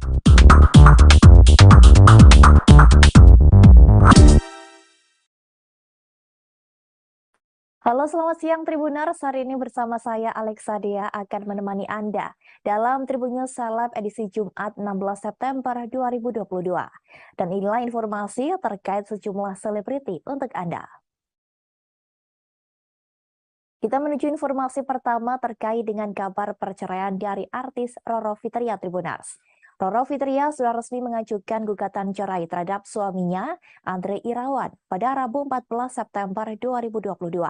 Halo, selamat siang Tribuners. Hari ini bersama saya Alexa Dea akan menemani Anda dalam Tribun News Seleb edisi Jumat 16 September 2022. Dan inilah informasi terkait sejumlah selebriti untuk Anda. Kita menuju informasi pertama terkait dengan kabar perceraian dari artis Roro Fitria Tribuners. Roro Fitria sudah resmi mengajukan gugatan cerai terhadap suaminya, Andre Irawan, pada Rabu 14 September 2022.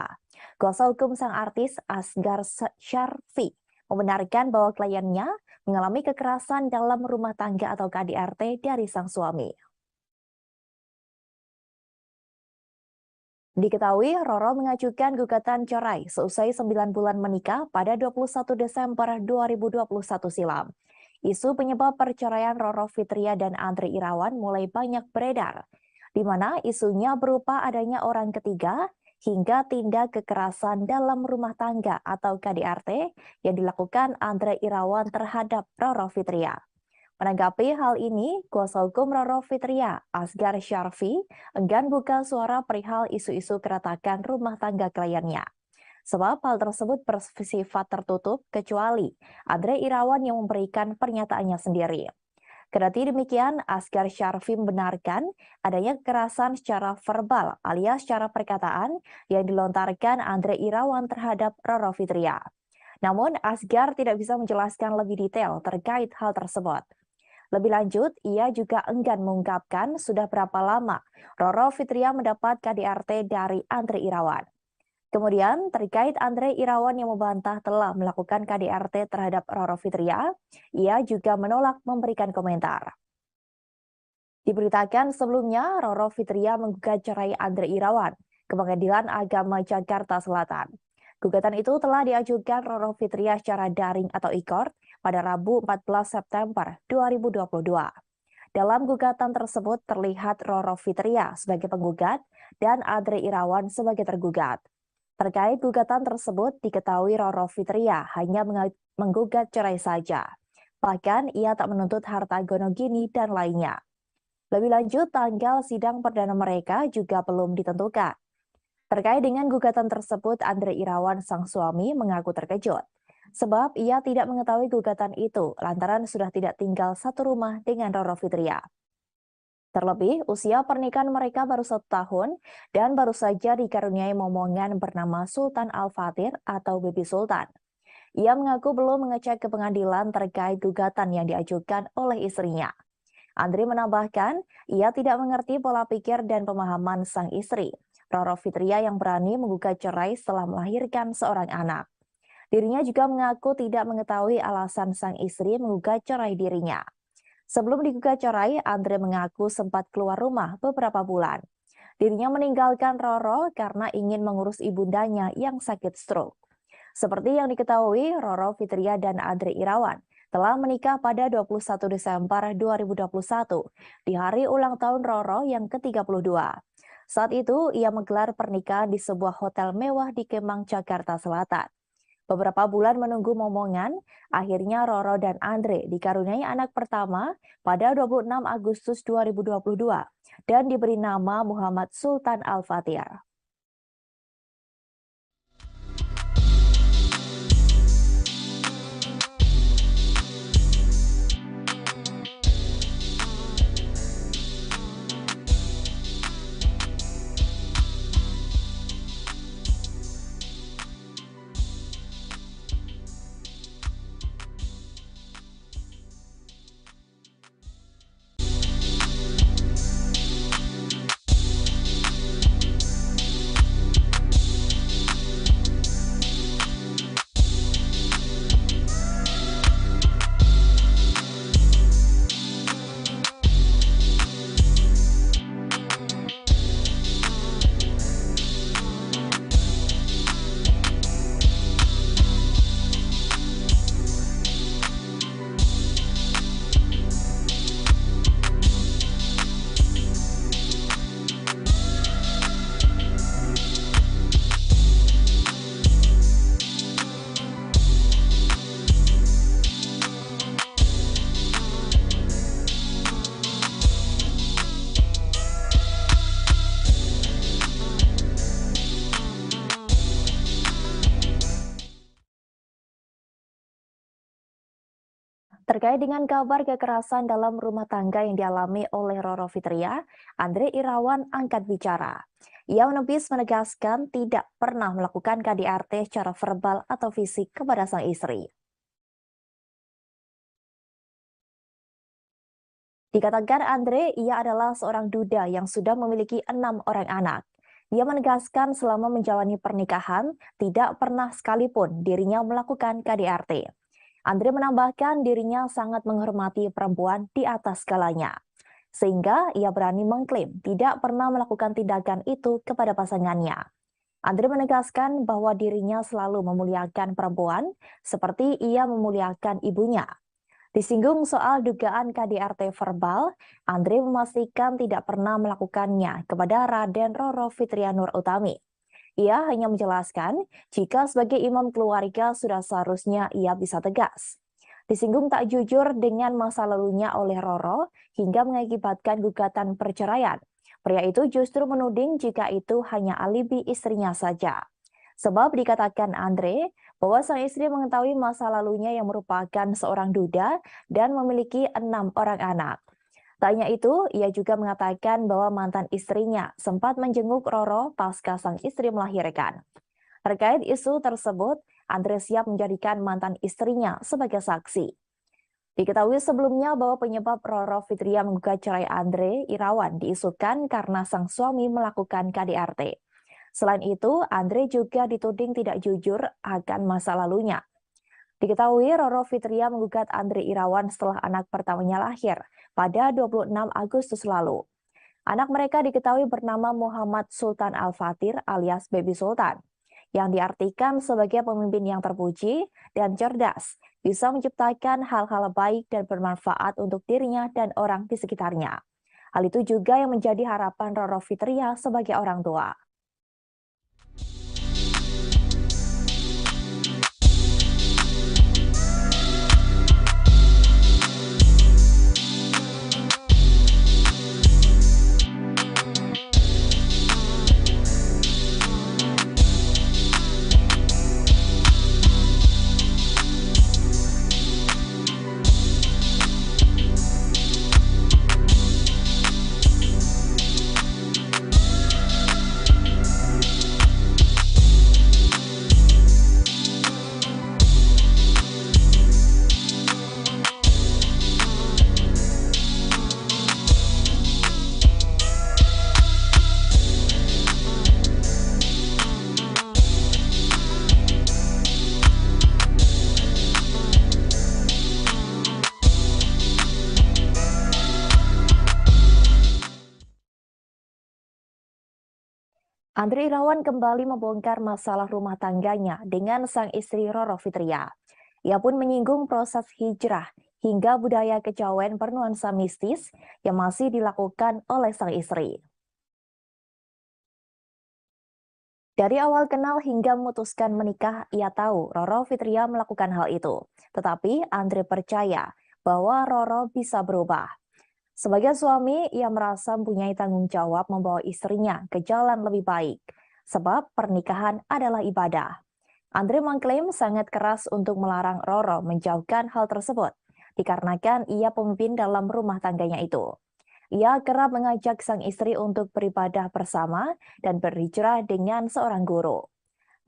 Kuasa hukum sang artis Asgar Syarfi membenarkan bahwa kliennya mengalami kekerasan dalam rumah tangga atau KDRT dari sang suami. Diketahui Roro mengajukan gugatan cerai seusai 9 bulan menikah pada 21 Desember 2021 silam. Isu penyebab perceraian Roro Fitria dan Andre Irawan mulai banyak beredar, di mana isunya berupa adanya orang ketiga hingga tindak kekerasan dalam rumah tangga atau KDRT yang dilakukan Andre Irawan terhadap Roro Fitria. Menanggapi hal ini, kuasa hukum Roro Fitria, Asgar Syarfi, enggan buka suara perihal isu-isu keretakan rumah tangga kliennya. Sebab hal tersebut bersifat tertutup kecuali Andre Irawan yang memberikan pernyataannya sendiri. Kendati demikian, Asgar Syarfi membenarkan adanya kekerasan secara verbal alias secara perkataan yang dilontarkan Andre Irawan terhadap Roro Fitria. Namun, Asgar tidak bisa menjelaskan lebih detail terkait hal tersebut. Lebih lanjut, ia juga enggan mengungkapkan sudah berapa lama Roro Fitria mendapat KDRT dari Andre Irawan. Kemudian, terkait Andre Irawan yang membantah telah melakukan KDRT terhadap Roro Fitria, ia juga menolak memberikan komentar. Diberitakan sebelumnya, Roro Fitria menggugat cerai Andre Irawan ke Pengadilan Agama Jakarta Selatan. Gugatan itu telah diajukan Roro Fitria secara daring atau e-court pada Rabu 14 September 2022. Dalam gugatan tersebut terlihat Roro Fitria sebagai penggugat dan Andre Irawan sebagai tergugat. Terkait gugatan tersebut, diketahui Roro Fitria hanya menggugat cerai saja. Bahkan ia tak menuntut harta gonogini dan lainnya. Lebih lanjut, tanggal sidang perdana mereka juga belum ditentukan. Terkait dengan gugatan tersebut, Andre Irawan sang suami mengaku terkejut. Sebab ia tidak mengetahui gugatan itu lantaran sudah tidak tinggal satu rumah dengan Roro Fitria. Terlebih, usia pernikahan mereka baru 1 tahun dan baru saja dikaruniai momongan bernama Sultan Al-Fatir atau Bibi Sultan. Ia mengaku belum mengecek ke pengadilan terkait gugatan yang diajukan oleh istrinya. Andre menambahkan, ia tidak mengerti pola pikir dan pemahaman sang istri, Roro Fitria yang berani menggugat cerai setelah melahirkan seorang anak. Dirinya juga mengaku tidak mengetahui alasan sang istri menggugat cerai dirinya. Sebelum digugat cerai, Andre mengaku sempat keluar rumah beberapa bulan. Dirinya meninggalkan Roro karena ingin mengurus ibundanya yang sakit stroke. Seperti yang diketahui, Roro Fitria dan Andre Irawan telah menikah pada 21 Desember 2021 di hari ulang tahun Roro yang ke-32. Saat itu, ia menggelar pernikahan di sebuah hotel mewah di Kemang, Jakarta Selatan. Beberapa bulan menunggu momongan, akhirnya Roro dan Andre dikaruniai anak pertama pada 26 Agustus 2022 dan diberi nama Muhammad Sultan Al-Fatir. Terkait dengan kabar kekerasan dalam rumah tangga yang dialami oleh Roro Fitria, Andre Irawan angkat bicara. Ia menepis menegaskan tidak pernah melakukan KDRT secara verbal atau fisik kepada sang istri. Dikatakan Andre, ia adalah seorang duda yang sudah memiliki 6 orang anak. Dia menegaskan selama menjalani pernikahan, tidak pernah sekalipun dirinya melakukan KDRT. Andre menambahkan dirinya sangat menghormati perempuan di atas segalanya. Sehingga ia berani mengklaim tidak pernah melakukan tindakan itu kepada pasangannya. Andre menegaskan bahwa dirinya selalu memuliakan perempuan seperti ia memuliakan ibunya. Disinggung soal dugaan KDRT verbal, Andre memastikan tidak pernah melakukannya kepada Raden Roro Fitrianur Utami. Ia hanya menjelaskan jika sebagai imam keluarga sudah seharusnya ia bisa tegas. Disinggung tak jujur dengan masa lalunya oleh Roro hingga mengakibatkan gugatan perceraian. Pria itu justru menuding jika itu hanya alibi istrinya saja. Sebab dikatakan Andre bahwa sang istri mengetahui masa lalunya yang merupakan seorang duda dan memiliki 6 orang anak. Tak hanya itu, ia juga mengatakan bahwa mantan istrinya sempat menjenguk Roro pasca sang istri melahirkan. Terkait isu tersebut, Andre siap menjadikan mantan istrinya sebagai saksi. Diketahui sebelumnya bahwa penyebab Roro Fitria menggugat cerai Andre Irawan diisukan karena sang suami melakukan KDRT. Selain itu, Andre juga dituding tidak jujur akan masa lalunya. Diketahui Roro Fitria menggugat Andre Irawan setelah anak pertamanya lahir pada 26 Agustus lalu. Anak mereka diketahui bernama Muhammad Sultan Al-Fatir alias Baby Sultan, yang diartikan sebagai pemimpin yang terpuji dan cerdas, bisa menciptakan hal-hal baik dan bermanfaat untuk dirinya dan orang di sekitarnya. Hal itu juga yang menjadi harapan Roro Fitria sebagai orang tua. Andre Irawan kembali membongkar masalah rumah tangganya dengan sang istri Roro Fitria. Ia pun menyinggung proses hijrah hingga budaya kejawen bernuansa mistis yang masih dilakukan oleh sang istri. Dari awal kenal hingga memutuskan menikah, ia tahu Roro Fitria melakukan hal itu. Tetapi Andre percaya bahwa Roro bisa berubah. Sebagai suami, ia merasa mempunyai tanggung jawab membawa istrinya ke jalan lebih baik, sebab pernikahan adalah ibadah. Andre mengklaim sangat keras untuk melarang Roro menjauhkan hal tersebut, dikarenakan ia pemimpin dalam rumah tangganya itu. Ia kerap mengajak sang istri untuk beribadah bersama dan berhijrah dengan seorang guru.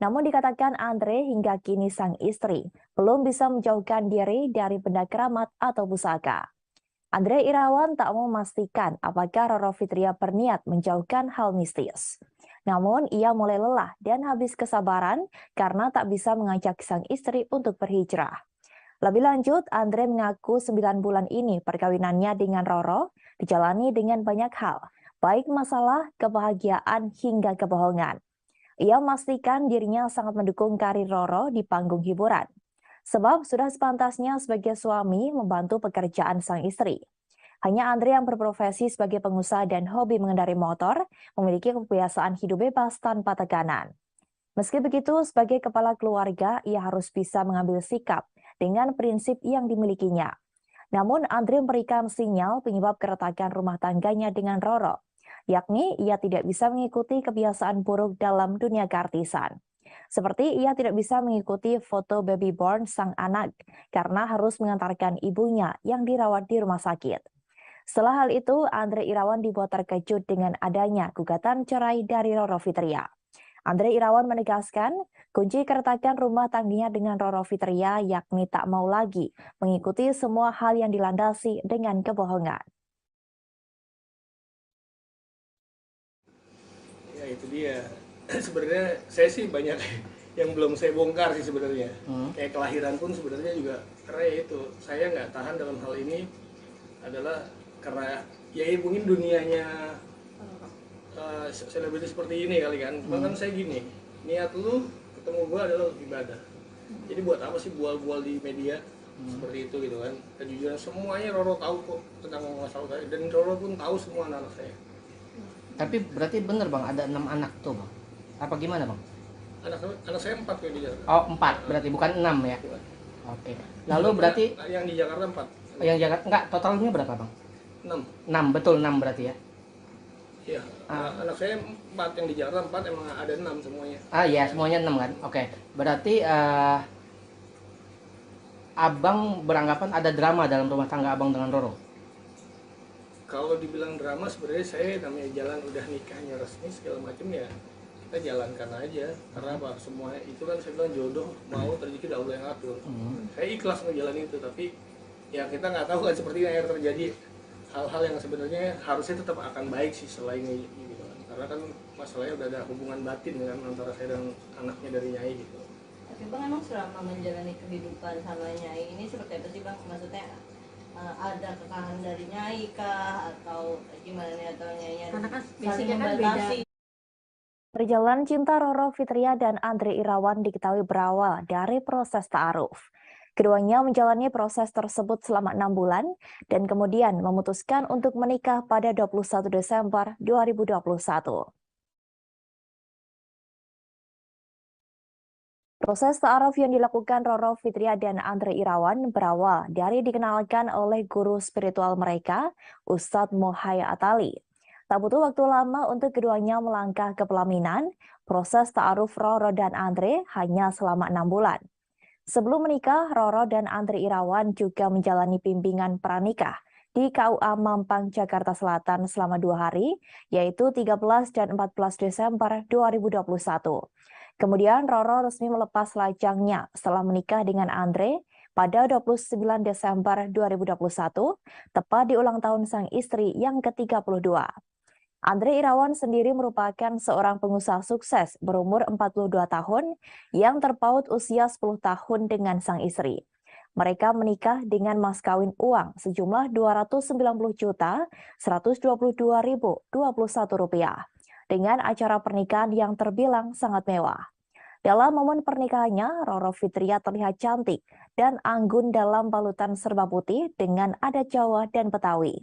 Namun dikatakan Andre hingga kini sang istri belum bisa menjauhkan diri dari benda keramat atau pusaka. Andre Irawan tak mau memastikan apakah Roro Fitria berniat menjauhkan hal mistis. Namun ia mulai lelah dan habis kesabaran karena tak bisa mengajak sang istri untuk berhijrah. Lebih lanjut, Andre mengaku 9 bulan ini perkawinannya dengan Roro dijalani dengan banyak hal, baik masalah, kebahagiaan, hingga kebohongan. Ia memastikan dirinya sangat mendukung karir Roro di panggung hiburan. Sebab sudah sepantasnya sebagai suami membantu pekerjaan sang istri. Hanya Andre yang berprofesi sebagai pengusaha dan hobi mengendarai motor, memiliki kebiasaan hidup bebas tanpa tekanan. Meski begitu, sebagai kepala keluarga, ia harus bisa mengambil sikap dengan prinsip yang dimilikinya. Namun Andre memberikan sinyal penyebab keretakan rumah tangganya dengan Roro, yakni ia tidak bisa mengikuti kebiasaan buruk dalam dunia keartisan. Seperti ia tidak bisa mengikuti foto baby born sang anak karena harus mengantarkan ibunya yang dirawat di rumah sakit. Setelah hal itu, Andre Irawan dibuat terkejut dengan adanya gugatan cerai dari Roro Fitria. Andre Irawan menegaskan, kunci keretakan rumah tangganya dengan Roro Fitria yakni tak mau lagi mengikuti semua hal yang dilandasi dengan kebohongan. Ya itu dia. Sebenarnya saya sih banyak yang belum saya bongkar sih sebenarnya. Kayak kelahiran pun sebenarnya juga karena ya itu saya nggak tahan dalam hal ini adalah karena ya mungkin dunianya selebriti seperti ini kali kan. Cuma kan saya gini, niat lu ketemu gua adalah ibadah. Jadi buat apa sih bual-bual di media seperti itu gitu kan? Kejujuran semuanya Roro tahu kok tentang masalah saya dan Roro pun tahu semua anak saya. Tapi berarti bener bang, ada 6 anak tuh bang? Apa gimana bang? Anak saya 4 kayak di Jakarta. Oh 4, berarti bukan 6 ya? Oke. Lalu berarti yang di Jakarta 4. yang Jakarta enggak, totalnya berapa bang? 6. 6, betul 6 berarti ya? Iya, anak saya 4, yang di Jakarta 4, emang ada 6 semuanya. Iya, semuanya 6 kan? Oke. Berarti abang beranggapan ada drama dalam rumah tangga abang dengan Roro? Kalau dibilang drama sebenarnya saya namanya jalan udah nikahnya resmi segala macam ya kita jalankan aja karena apa semua itu kan saya bilang jodoh mau rezeki Allah yang atur. Saya ikhlas ngejalanin itu tapi ya kita nggak tahu kan seperti yang terjadi hal-hal yang sebenarnya harusnya tetap akan baik sih selain ini gitu kan. Karena kan masalahnya udah ada hubungan batin kan antara saya dan anaknya dari Nyai gitu. Tapi bang emang selama menjalani kehidupan sama Nyai ini seperti apa sih bang? Maksudnya ada kekang dari Nyai kah atau gimana nih atau Nyai karena kan saling basicnya kan membatasi? Perjalanan cinta Roro Fitria dan Andre Irawan diketahui berawal dari proses ta'aruf. Keduanya menjalani proses tersebut selama 6 bulan dan kemudian memutuskan untuk menikah pada 21 Desember 2021. Proses ta'aruf yang dilakukan Roro Fitria dan Andre Irawan berawal dari dikenalkan oleh guru spiritual mereka, Ustadz Mohaya Atali. Tak butuh waktu lama untuk keduanya melangkah ke pelaminan, proses ta'aruf Roro dan Andre hanya selama 6 bulan. Sebelum menikah, Roro dan Andre Irawan juga menjalani bimbingan pranikah di KUA Mampang, Jakarta Selatan selama 2 hari, yaitu 13 dan 14 Desember 2021. Kemudian Roro resmi melepas lajangnya setelah menikah dengan Andre pada 29 Desember 2021, tepat di ulang tahun sang istri yang ke-32. Andre Irawan sendiri merupakan seorang pengusaha sukses berumur 42 tahun yang terpaut usia 10 tahun dengan sang istri. Mereka menikah dengan mas kawin uang sejumlah Rp290.122.021 dengan acara pernikahan yang terbilang sangat mewah. Dalam momen pernikahannya, Roro Fitria terlihat cantik dan anggun dalam balutan serba putih dengan adat Jawa dan Betawi.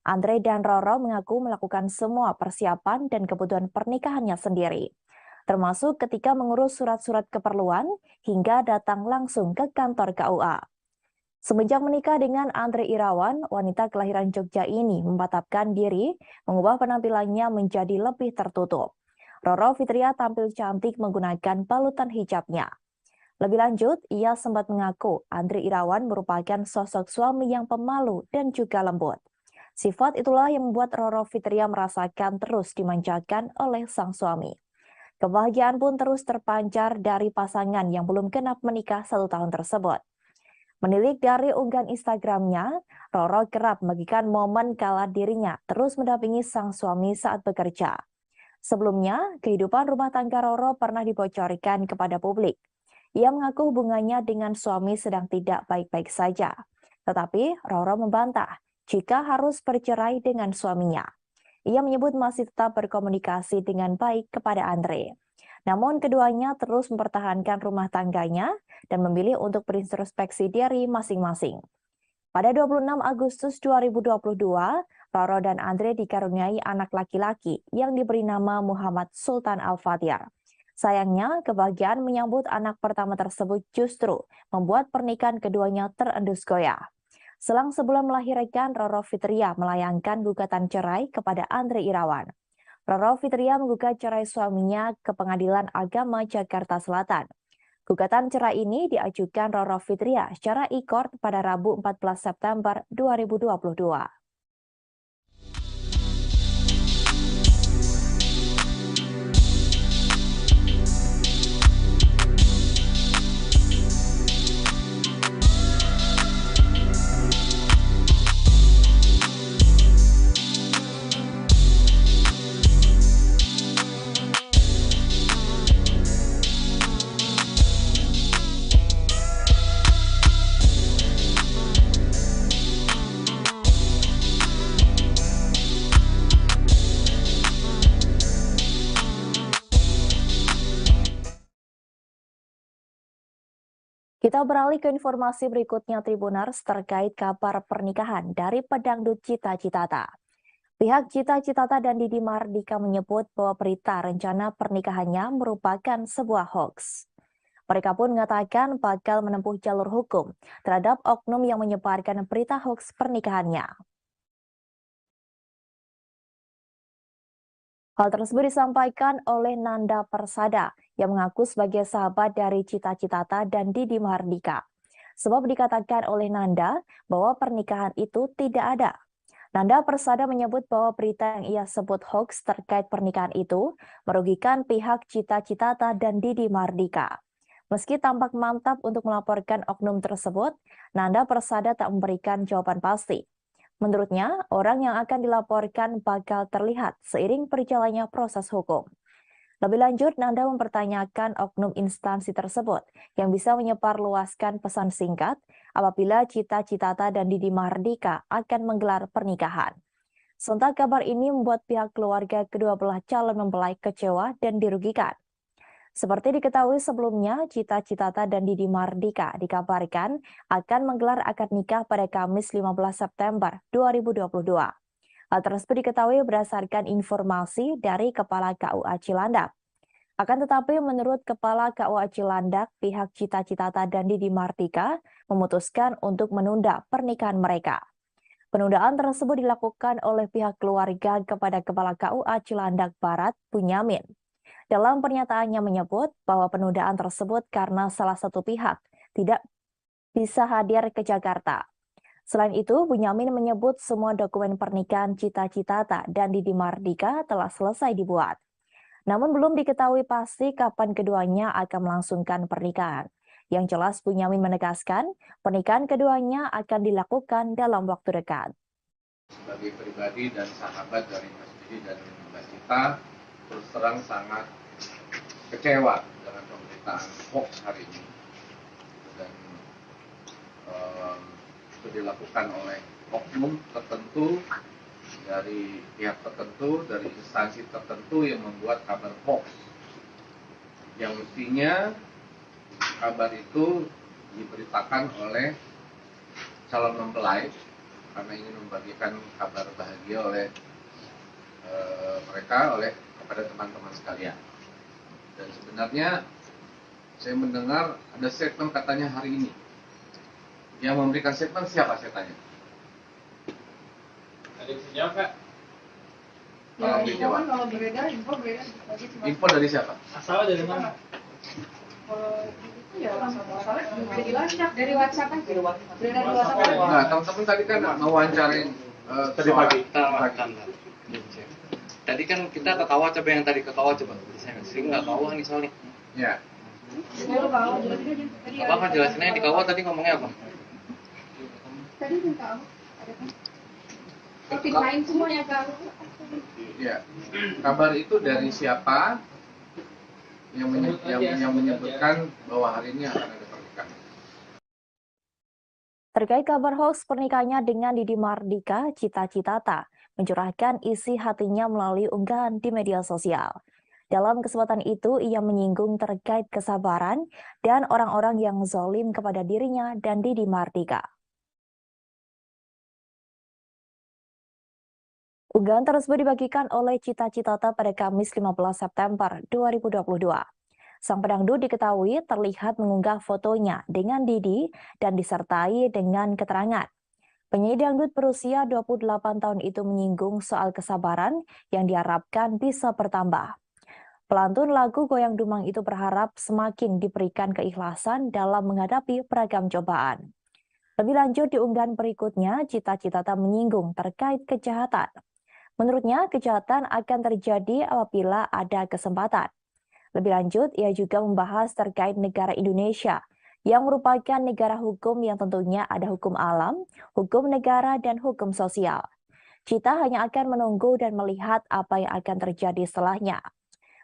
Andre dan Roro mengaku melakukan semua persiapan dan kebutuhan pernikahannya sendiri, termasuk ketika mengurus surat-surat keperluan hingga datang langsung ke kantor KUA. Semenjak menikah dengan Andre Irawan, wanita kelahiran Jogja ini memantapkan diri mengubah penampilannya menjadi lebih tertutup. Roro Fitria tampil cantik menggunakan balutan hijabnya. Lebih lanjut, ia sempat mengaku Andre Irawan merupakan sosok suami yang pemalu dan juga lembut. Sifat itulah yang membuat Roro Fitria merasakan terus dimanjakan oleh sang suami. Kebahagiaan pun terus terpancar dari pasangan yang belum genap menikah 1 tahun tersebut. Menilik dari unggahan Instagramnya, Roro kerap membagikan momen kala dirinya terus mendampingi sang suami saat bekerja. Sebelumnya, kehidupan rumah tangga Roro pernah dibocorkan kepada publik. Ia mengaku hubungannya dengan suami sedang tidak baik-baik saja. Tetapi Roro membantah jika harus bercerai dengan suaminya. Ia menyebut masih tetap berkomunikasi dengan baik kepada Andre. Namun keduanya terus mempertahankan rumah tangganya dan memilih untuk berintrospeksi diri masing-masing. Pada 26 Agustus 2022, Roro dan Andre dikaruniai anak laki-laki yang diberi nama Muhammad Sultan Al-Fatihar. Sayangnya, kebahagiaan menyambut anak pertama tersebut justru membuat pernikahan keduanya terendus goyah. Selang sebulan melahirkan, Roro Fitria melayangkan gugatan cerai kepada Andre Irawan. Roro Fitria menggugat cerai suaminya ke Pengadilan Agama Jakarta Selatan. Gugatan cerai ini diajukan Roro Fitria secara e-court pada Rabu 14 September 2022. Kita beralih ke informasi berikutnya Tribuners terkait kabar pernikahan dari pedangdut Cita Citata. Pihak Cita Citata dan Didi Mardika menyebut bahwa berita rencana pernikahannya merupakan sebuah hoaks. Mereka pun mengatakan bakal menempuh jalur hukum terhadap oknum yang menyebarkan berita hoaks pernikahannya. Hal tersebut disampaikan oleh Nanda Persada yang mengaku sebagai sahabat dari Cita Citata dan Didi Mardika. Sebab dikatakan oleh Nanda bahwa pernikahan itu tidak ada. Nanda Persada menyebut bahwa berita yang ia sebut hoax terkait pernikahan itu merugikan pihak Cita Citata dan Didi Mardika. Meski tampak mantap untuk melaporkan oknum tersebut, Nanda Persada tak memberikan jawaban pasti. Menurutnya, orang yang akan dilaporkan bakal terlihat seiring berjalannya proses hukum. Lebih lanjut, Nanda mempertanyakan oknum instansi tersebut yang bisa menyebarluaskan pesan singkat apabila Cita Citata dan Didi Mardika akan menggelar pernikahan. Sontak kabar ini membuat pihak keluarga kedua belah calon mempelai kecewa dan dirugikan. Seperti diketahui sebelumnya, Cita Citata dan Didi Mardika dikabarkan akan menggelar akad nikah pada Kamis 15 September 2022. Hal tersebut diketahui berdasarkan informasi dari Kepala KUA Cilandak. Akan tetapi menurut Kepala KUA Cilandak, pihak Cita Citata dan Didi Mardika memutuskan untuk menunda pernikahan mereka. Penundaan tersebut dilakukan oleh pihak keluarga kepada Kepala KUA Cilandak Barat, Bunyamin. Dalam pernyataannya menyebut bahwa penundaan tersebut karena salah satu pihak tidak bisa hadir ke Jakarta. Selain itu, Bunyamin menyebut semua dokumen pernikahan Cita Citata dan Didi Mardika telah selesai dibuat. Namun belum diketahui pasti kapan keduanya akan melangsungkan pernikahan. Yang jelas Bunyamin menegaskan pernikahan keduanya akan dilakukan dalam waktu dekat. Sebagai pribadi dan sahabat dari Mas Didi dan Mbak Cita, terus terang sangat kecewa dengan pemberitaan hoax hari ini, dan itu dilakukan oleh oknum tertentu dari pihak tertentu, dari instansi tertentu yang membuat kabar hoax yang mestinya kabar itu diberitakan oleh calon mempelai karena ingin membagikan kabar bahagia oleh mereka kepada teman-teman sekalian. Dan sebenarnya saya mendengar ada statement katanya hari ini. Yang memberikan statement siapa saya tanya? Ada yang bisa jawab, Kak? Tolong dijawab. Kalau beredar, Info dari siapa? Asalnya dari mana? kalau itu ya masalah udah dilacak dari WhatsApp kan, beredar di WhatsApp kan. Nah, teman-teman tadi kan mewawancarin Tadi pagi. Tadi kan kita ketawa, coba yang tadi ketawa coba. Saya sering nggak ketawa nih soalnya. Ya. Saya lupa, jelasin aja. Tadi Apa jelasin aja di kawah tadi ngomongnya apa? Tadi minta apa? Ada kan? COVID-19 semuanya kan. Ya. Kabar itu dari siapa yang menyebutkan bahwa hari ini akan ada pernikahan? Terkait kabar hoax pernikahannya dengan Didi Mardika, Cita Citata mencurahkan isi hatinya melalui unggahan di media sosial. Dalam kesempatan itu, ia menyinggung terkait kesabaran dan orang-orang yang zalim kepada dirinya dan Didi Mardika. Unggahan tersebut dibagikan oleh Cita Citata pada Kamis 15 September 2022. Sang pedangdut diketahui terlihat mengunggah fotonya dengan Didi dan disertai dengan keterangan Penyanyi dangdut berusia 28 tahun itu menyinggung soal kesabaran yang diharapkan bisa bertambah. Pelantun lagu Goyang Dumang itu berharap semakin diberikan keikhlasan dalam menghadapi beragam cobaan. Lebih lanjut di unggahan berikutnya, Cita-Citata menyinggung terkait kejahatan. Menurutnya, kejahatan akan terjadi apabila ada kesempatan. Lebih lanjut, ia juga membahas terkait negara Indonesia yang merupakan negara hukum yang tentunya ada hukum alam, hukum negara, dan hukum sosial. Cita hanya akan menunggu dan melihat apa yang akan terjadi setelahnya.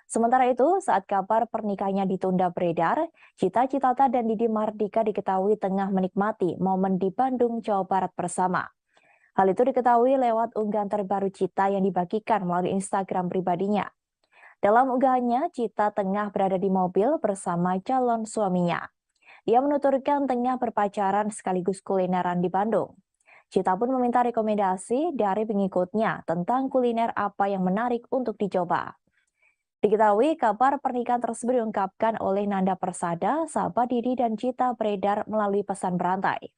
Sementara itu, saat kabar pernikahannya ditunda beredar, Cita-Citata dan Didi Mardika diketahui tengah menikmati momen di Bandung, Jawa Barat bersama. Hal itu diketahui lewat unggahan terbaru Cita yang dibagikan melalui Instagram pribadinya. Dalam unggahannya, Cita tengah berada di mobil bersama calon suaminya. Dia menuturkan tengah berpacaran sekaligus kulineran di Bandung. Cita pun meminta rekomendasi dari pengikutnya tentang kuliner apa yang menarik untuk dicoba. Diketahui kabar pernikahan tersebut diungkapkan oleh Nanda Persada, sahabat Didi dan Cita beredar melalui pesan berantai.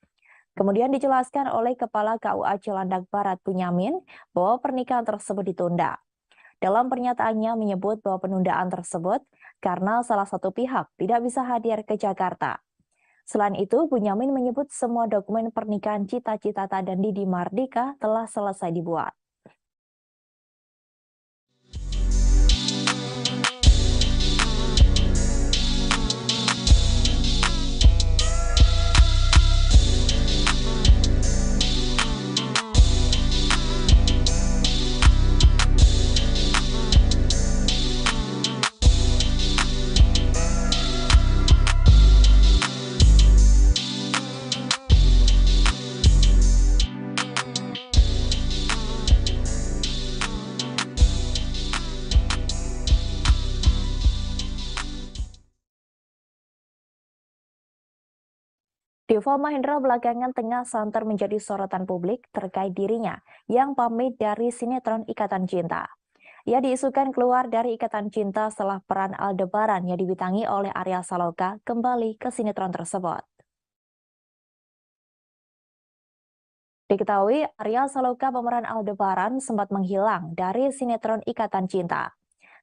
Kemudian dijelaskan oleh Kepala KUA Cilandak Barat Bunyamin bahwa pernikahan tersebut ditunda. Dalam pernyataannya menyebut bahwa penundaan tersebut karena salah satu pihak tidak bisa hadir ke Jakarta. Selain itu, Bunyamin menyebut semua dokumen pernikahan Cita-Citata dan Didi Mardika telah selesai dibuat. Deva Mahendra belakangan tengah santer menjadi sorotan publik terkait dirinya yang pamit dari sinetron Ikatan Cinta. Ia diisukan keluar dari Ikatan Cinta setelah peran Aldebaran yang dibintangi oleh Arya Saloka kembali ke sinetron tersebut. Diketahui Arya Saloka pemeran Aldebaran sempat menghilang dari sinetron Ikatan Cinta.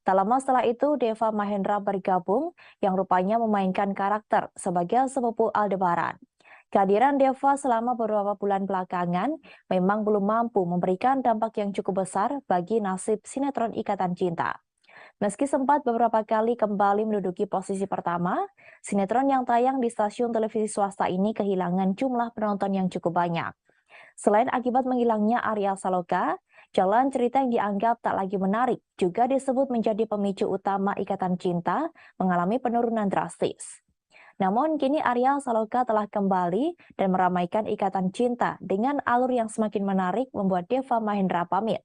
Tak lama setelah itu, Deva Mahendra bergabung yang rupanya memainkan karakter sebagai sepupu Aldebaran. Kehadiran Deva selama beberapa bulan belakangan memang belum mampu memberikan dampak yang cukup besar bagi nasib sinetron Ikatan Cinta. Meski sempat beberapa kali kembali menduduki posisi pertama, sinetron yang tayang di stasiun televisi swasta ini kehilangan jumlah penonton yang cukup banyak. Selain akibat menghilangnya Arya Saloka, jalan cerita yang dianggap tak lagi menarik juga disebut menjadi pemicu utama Ikatan Cinta mengalami penurunan drastis. Namun kini Arya Saloka telah kembali dan meramaikan Ikatan Cinta dengan alur yang semakin menarik membuat Deva Mahendra pamit.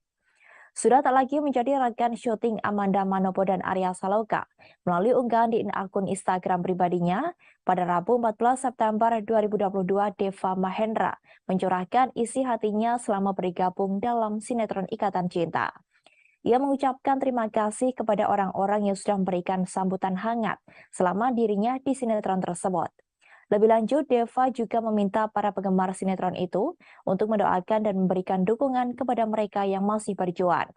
Sudah tak lagi menjadi rekan syuting Amanda Manopo dan Arya Saloka. Melalui unggahan di akun Instagram pribadinya, pada Rabu 14 September 2022, Deva Mahendra mencurahkan isi hatinya selama bergabung dalam sinetron Ikatan Cinta. Ia mengucapkan terima kasih kepada orang-orang yang sudah memberikan sambutan hangat selama dirinya di sinetron tersebut. Lebih lanjut, Deva juga meminta para penggemar sinetron itu untuk mendoakan dan memberikan dukungan kepada mereka yang masih berjuang.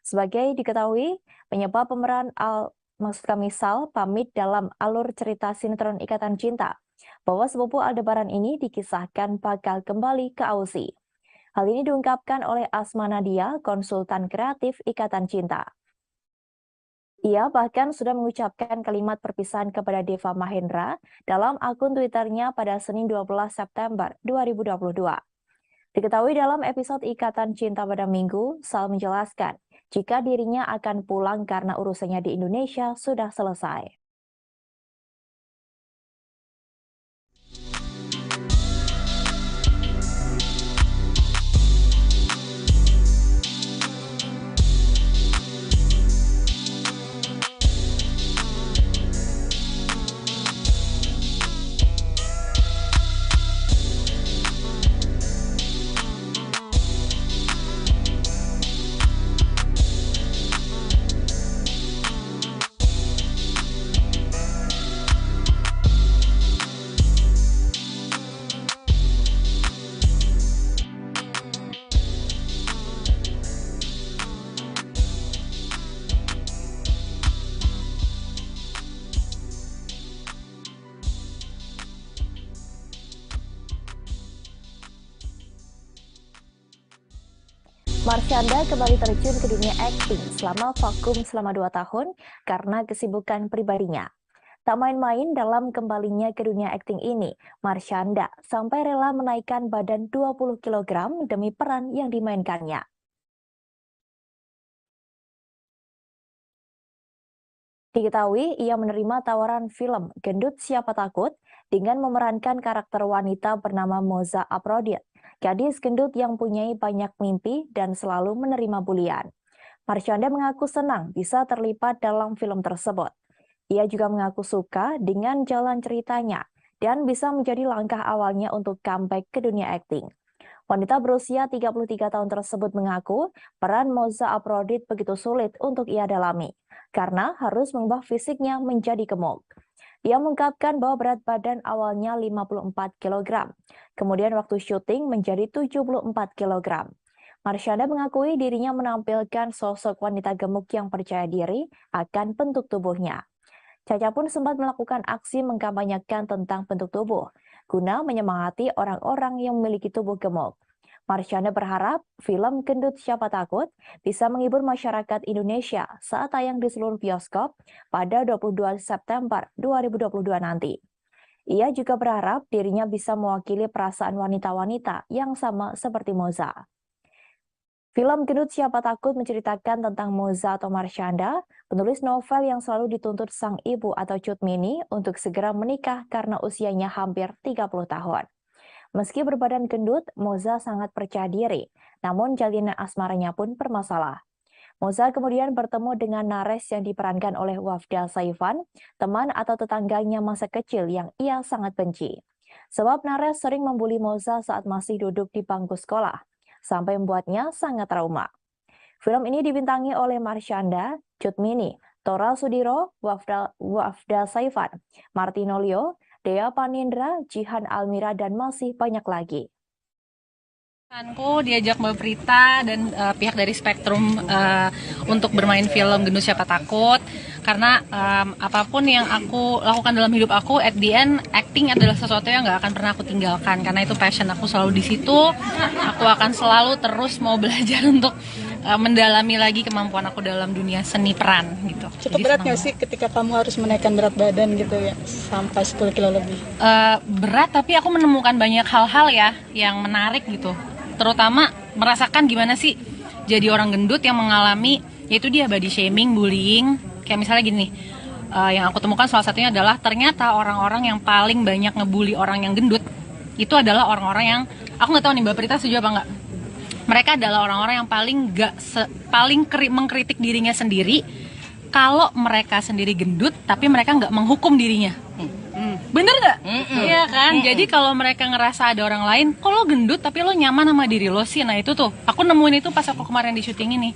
Sebagai diketahui, penyebab pemeran Sal pamit dalam alur cerita sinetron Ikatan Cinta, bahwa sepupu Aldebaran ini dikisahkan bakal kembali ke Aussie. Hal ini diungkapkan oleh Asma Nadia, konsultan kreatif Ikatan Cinta. Ia bahkan sudah mengucapkan kalimat perpisahan kepada Deva Mahendra dalam akun Twitternya pada Senin 12 September 2022. Diketahui dalam episode Ikatan Cinta pada Minggu, Sal menjelaskan jika dirinya akan pulang karena urusannya di Indonesia sudah selesai. Marshanda kembali terjun ke dunia akting selama vakum selama 2 tahun karena kesibukan pribadinya. Tak main-main dalam kembalinya ke dunia akting ini, Marshanda sampai rela menaikkan badan 20 kg demi peran yang dimainkannya. Diketahui ia menerima tawaran film Gendut Siapa Takut dengan memerankan karakter wanita bernama Moza Aprodit, gadis gendut yang punya banyak mimpi dan selalu menerima bulian. Marshanda mengaku senang bisa terlibat dalam film tersebut. Ia juga mengaku suka dengan jalan ceritanya dan bisa menjadi langkah awalnya untuk comeback ke dunia akting. Wanita berusia 33 tahun tersebut mengaku peran Moza Aprodit begitu sulit untuk ia dalami karena harus mengubah fisiknya menjadi gemuk. Ia mengungkapkan bahwa berat badan awalnya 54 kg, kemudian waktu syuting menjadi 74 kg. Marshanda mengakui dirinya menampilkan sosok wanita gemuk yang percaya diri akan bentuk tubuhnya. Caca pun sempat melakukan aksi mengkampanyekan tentang bentuk tubuh, guna menyemangati orang-orang yang memiliki tubuh gemuk. Marshanda berharap film Gendut Siapa Takut bisa menghibur masyarakat Indonesia saat tayang di seluruh bioskop pada 22 September 2022 nanti. Ia juga berharap dirinya bisa mewakili perasaan wanita-wanita yang sama seperti Moza. Film Gendut Siapa Takut menceritakan tentang Moza atau Marshanda, penulis novel yang selalu dituntut sang ibu atau Cut Mini untuk segera menikah karena usianya hampir 30 tahun. Meski berbadan gendut, Moza sangat percaya diri, namun jalinan asmaranya pun bermasalah. Moza kemudian bertemu dengan Nares yang diperankan oleh Wafda Saifan, teman atau tetangganya masa kecil yang ia sangat benci. Sebab Nares sering membuli Moza saat masih duduk di bangku sekolah, sampai membuatnya sangat trauma. Film ini dibintangi oleh Marshanda, Cut Mini, Tora Sudiro, Wafda Saifan, Martino Leo, Dea Panindra, Jihan Almira, dan masih banyak lagi. Aku diajak Mbak Prita dan pihak dari Spektrum untuk bermain film Gendut Siapa Takut karena apapun yang aku lakukan dalam hidup aku, at the end acting adalah sesuatu yang nggak akan pernah aku tinggalkan karena itu passion aku selalu di situ. Aku akan selalu terus mau belajar untuk mendalami lagi kemampuan aku dalam dunia seni peran gitu. Cukup berat nggak sih ketika kamu harus menaikkan berat badan gitu ya sampai 10 kilo lebih? Berat, tapi aku menemukan banyak hal-hal ya yang menarik gitu. Terutama merasakan gimana sih jadi orang gendut yang mengalami yaitu dia body shaming, bullying. Kayak misalnya gini, yang aku temukan salah satunya adalah ternyata orang-orang yang paling banyak ngebully orang yang gendut itu adalah orang-orang yang, aku nggak tahu nih Mbak Prita setuju apa nggak, mereka adalah orang-orang yang paling mengkritik dirinya sendiri kalau mereka sendiri gendut tapi mereka nggak menghukum dirinya. Bener nggak? Iya kan? Jadi kalau mereka ngerasa ada orang lain, kok lo gendut tapi lo nyaman sama diri lo sih. Nah itu tuh, aku nemuin itu pas aku kemarin di syuting ini.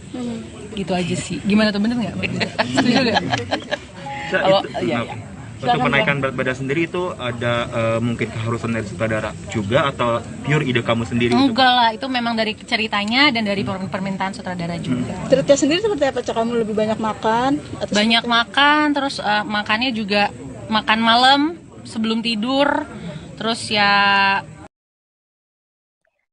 Gitu aja sih. Gimana tuh, bener nggak? Setuju nggak? Kalau untuk penaikan berat badan sendiri itu ada mungkin keharusan dari sutradara juga atau pure ide kamu sendiri? Enggak lah, itu memang dari ceritanya dan dari permintaan sutradara juga. Ceritanya sendiri seperti apa? Cak, kamu lebih banyak makan? Banyak makan, terus makannya juga makan malam sebelum tidur, terus ya.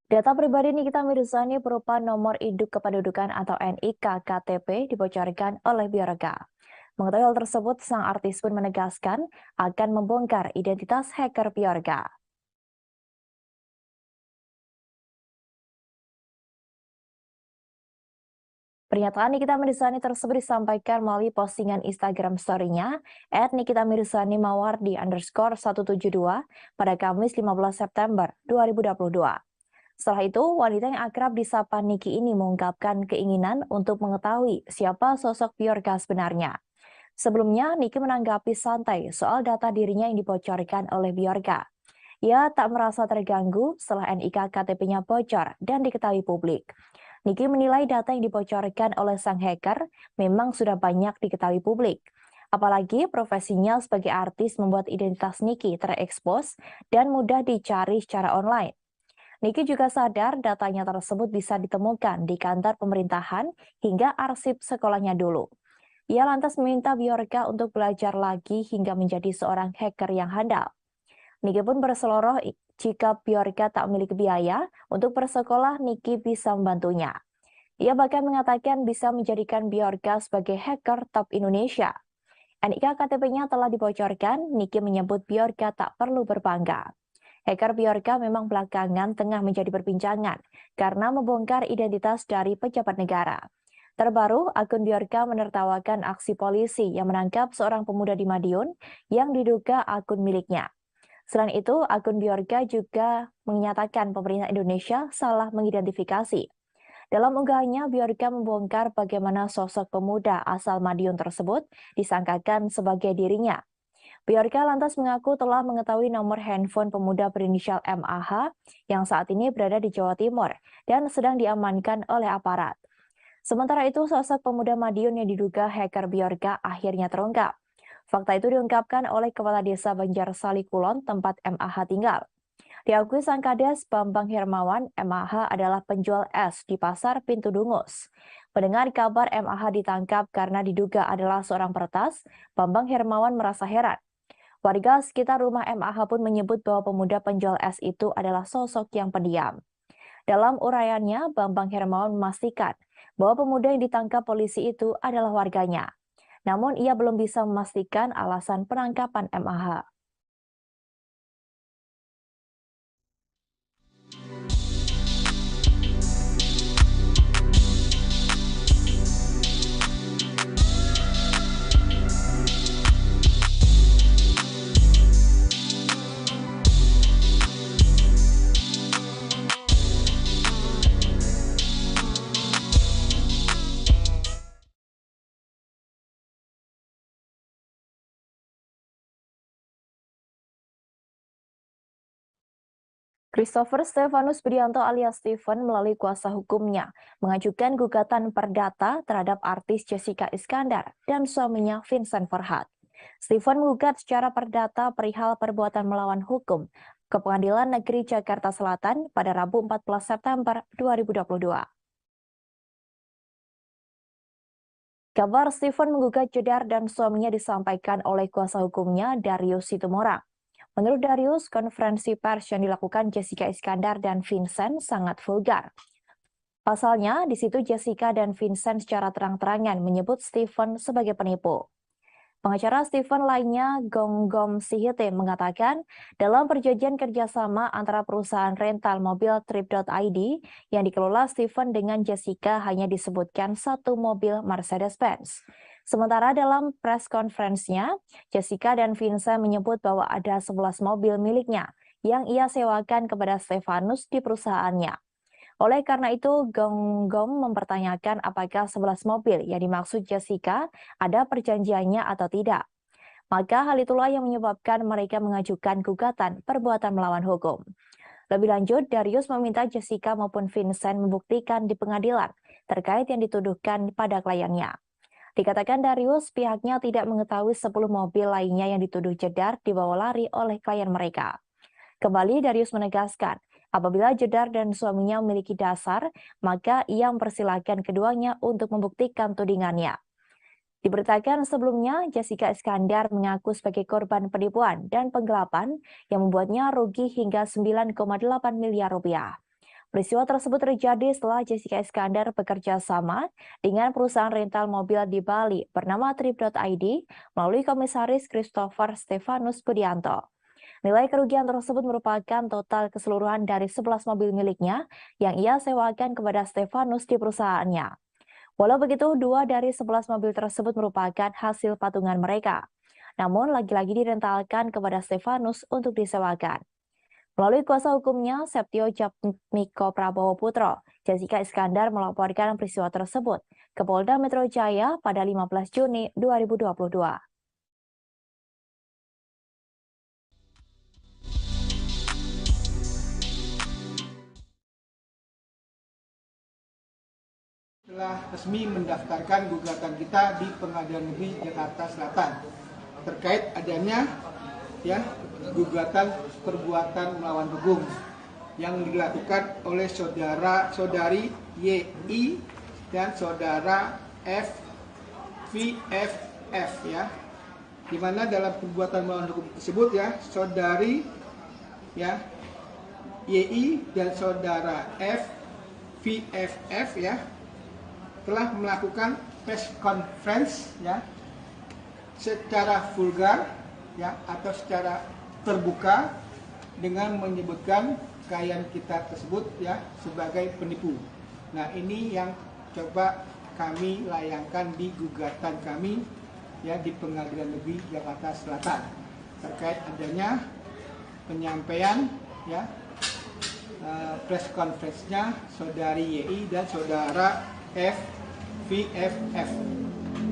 Data pribadi Nikita Mirzani berupa nomor induk kependudukan atau NIK KTP dibocorkan oleh Bioraga. Mengetahui hal tersebut, sang artis pun menegaskan akan membongkar identitas hacker Bioraga. Pernyataan Nikita Mirzani tersebut disampaikan melalui postingan Instagram story-nya @nikitamirzani_mawardi_172 pada Kamis 15 September 2022. Setelah itu, wanita yang akrab disapa Niki ini mengungkapkan keinginan untuk mengetahui siapa sosok Bjorka sebenarnya. Sebelumnya, Niki menanggapi santai soal data dirinya yang dibocorkan oleh Bjorka. Ia tak merasa terganggu setelah NIK KTP-nya bocor dan diketahui publik. Niki menilai data yang dibocorkan oleh sang hacker memang sudah banyak diketahui publik. Apalagi profesinya sebagai artis membuat identitas Niki terekspos dan mudah dicari secara online. Niki juga sadar datanya tersebut bisa ditemukan di kantor pemerintahan hingga arsip sekolahnya dulu. Ia lantas meminta Bjorka untuk belajar lagi hingga menjadi seorang hacker yang handal. Niki pun berseloroh jika Bjorka tak memiliki biaya untuk bersekolah, Niki bisa membantunya. Ia bahkan mengatakan bisa menjadikan Bjorka sebagai hacker top Indonesia. NIK KTP-nya telah dibocorkan, Niki menyebut Bjorka tak perlu berbangga. Hacker Bjorka memang belakangan tengah menjadi perbincangan karena membongkar identitas dari pejabat negara. Terbaru, akun Bjorka menertawakan aksi polisi yang menangkap seorang pemuda di Madiun yang diduga akun miliknya. Selain itu, akun Bjorka juga menyatakan pemerintah Indonesia salah mengidentifikasi. Dalam unggahannya, Bjorka membongkar bagaimana sosok pemuda asal Madiun tersebut disangkakan sebagai dirinya. Bjorka lantas mengaku telah mengetahui nomor handphone pemuda berinisial MAH yang saat ini berada di Jawa Timur dan sedang diamankan oleh aparat. Sementara itu, sosok pemuda Madiun yang diduga hacker Bjorka akhirnya terungkap. Fakta itu diungkapkan oleh Kepala Desa Banjarsari Kulon, tempat MAH tinggal. Diakui sang Kades Bambang Hermawan, MAH adalah penjual es di Pasar Pintu Dungus. Mendengar kabar MAH ditangkap karena diduga adalah seorang peretas, Bambang Hermawan merasa heran. Warga sekitar rumah MAH pun menyebut bahwa pemuda penjual es itu adalah sosok yang pendiam. Dalam uraiannya, Bambang Hermawan memastikan bahwa pemuda yang ditangkap polisi itu adalah warganya. Namun ia belum bisa memastikan alasan penangkapan MAH. Christopher Stefanus Budianto alias Stephen melalui kuasa hukumnya mengajukan gugatan perdata terhadap artis Jessica Iskandar dan suaminya Vincent Farhat. Stephen menggugat secara perdata perihal perbuatan melawan hukum ke Pengadilan Negeri Jakarta Selatan pada Rabu 14 September 2022. Kabar Stephen menggugat Jedar dan suaminya disampaikan oleh kuasa hukumnya Darius Situmorang. Menurut Darius, konferensi pers yang dilakukan Jessica Iskandar dan Vincent sangat vulgar. Pasalnya, di situ Jessica dan Vincent secara terang-terangan menyebut Stephen sebagai penipu. Pengacara Stephen lainnya, Gonggom Sihite, mengatakan dalam perjanjian kerjasama antara perusahaan rental mobil Trip.id yang dikelola Stephen dengan Jessica hanya disebutkan satu mobil Mercedes-Benz. Sementara dalam press conference-nya, Jessica dan Vincent menyebut bahwa ada 11 mobil miliknya yang ia sewakan kepada Stefanus di perusahaannya. Oleh karena itu, Gonggom mempertanyakan apakah 11 mobil yang dimaksud Jessica ada perjanjiannya atau tidak. Maka hal itulah yang menyebabkan mereka mengajukan gugatan perbuatan melawan hukum. Lebih lanjut, Darius meminta Jessica maupun Vincent membuktikan di pengadilan terkait yang dituduhkan pada kliennya. Dikatakan Darius, pihaknya tidak mengetahui 10 mobil lainnya yang dituduh Jedar dibawa lari oleh klien mereka. Kembali Darius menegaskan, apabila Jedar dan suaminya memiliki dasar, maka ia mempersilahkan keduanya untuk membuktikan tudingannya. Diberitakan sebelumnya, Jessica Iskandar mengaku sebagai korban penipuan dan penggelapan yang membuatnya rugi hingga 9,8 miliar rupiah. Peristiwa tersebut terjadi setelah Jessica Iskandar bekerja sama dengan perusahaan rental mobil di Bali bernama Trip.id melalui komisaris Christopher Stefanus Budianto. Nilai kerugian tersebut merupakan total keseluruhan dari 11 mobil miliknya yang ia sewakan kepada Stefanus di perusahaannya. Walau begitu, 2 dari 11 mobil tersebut merupakan hasil patungan mereka. Namun, lagi-lagi direntalkan kepada Stefanus untuk disewakan. Melalui kuasa hukumnya, Septio Jatmiko Prabowo Putro, Jessica Iskandar melaporkan peristiwa tersebut ke Polda Metro Jaya pada 15 Juni 2022. Telah resmi mendaftarkan gugatan kita di Pengadilan Negeri Jakarta Selatan terkait adanya gugatan perbuatan melawan hukum yang dilakukan oleh saudari YI dan saudara FVFF di mana dalam perbuatan melawan hukum tersebut saudari YI dan saudara FVFF telah melakukan press conference ya secara vulgar ya atau secara terbuka dengan menyebutkan kekayaan kita tersebut ya sebagai penipu. Nah, ini yang coba kami layangkan di gugatan kami ya di Pengadilan Negeri Jakarta Selatan terkait adanya penyampaian ya press conference-nya saudari YI dan saudara VFF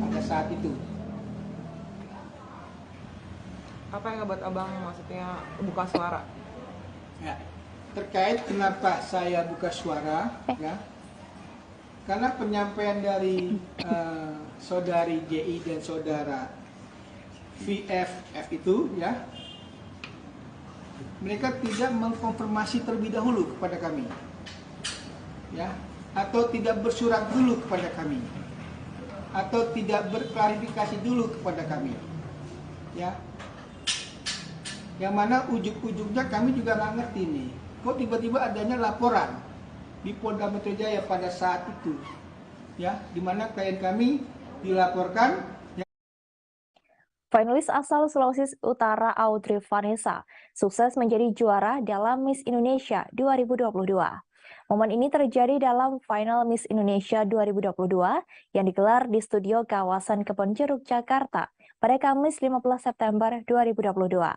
pada saat itu. Apa yang ngebuat abang maksudnya buka suara? Ya, terkait kenapa saya buka suara ya, karena penyampaian dari saudari JI dan saudara VFF itu ya, mereka tidak mengkonfirmasi terlebih dahulu kepada kami ya, atau tidak bersurat dulu kepada kami, atau tidak berklarifikasi dulu kepada kami ya, yang mana ujung-ujungnya kami juga nggak ngerti nih, kok tiba-tiba adanya laporan di Polda Metro Jaya pada saat itu ya, di mana klien kami dilaporkan. Finalis asal Sulawesi Utara Audrey Vanessa sukses menjadi juara dalam Miss Indonesia 2022. Momen ini terjadi dalam final Miss Indonesia 2022 yang digelar di studio kawasan Kebon Jeruk, Jakarta pada Kamis 15 September 2022.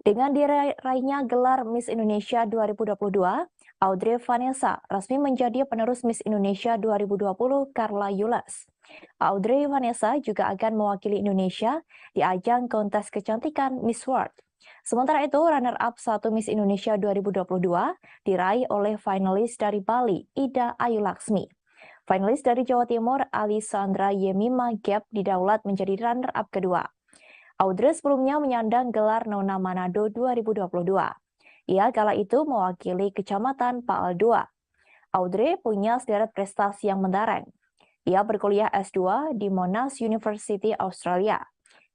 Dengan diraihnya gelar Miss Indonesia 2022, Audrey Vanessa resmi menjadi penerus Miss Indonesia 2020 Carla Yulas. Audrey Vanessa juga akan mewakili Indonesia di ajang kontes kecantikan Miss World. Sementara itu, runner-up 1 Miss Indonesia 2022 diraih oleh finalis dari Bali, Ida Ayu Laksmi. Finalis dari Jawa Timur, Alisandra Yemima Gap didaulat menjadi runner-up kedua. Audrey sebelumnya menyandang gelar Nona Manado 2022. Ia kala itu mewakili Kecamatan Paal 2. Audrey punya sederet prestasi yang mentereng. Ia berkuliah S2 di Monash University Australia.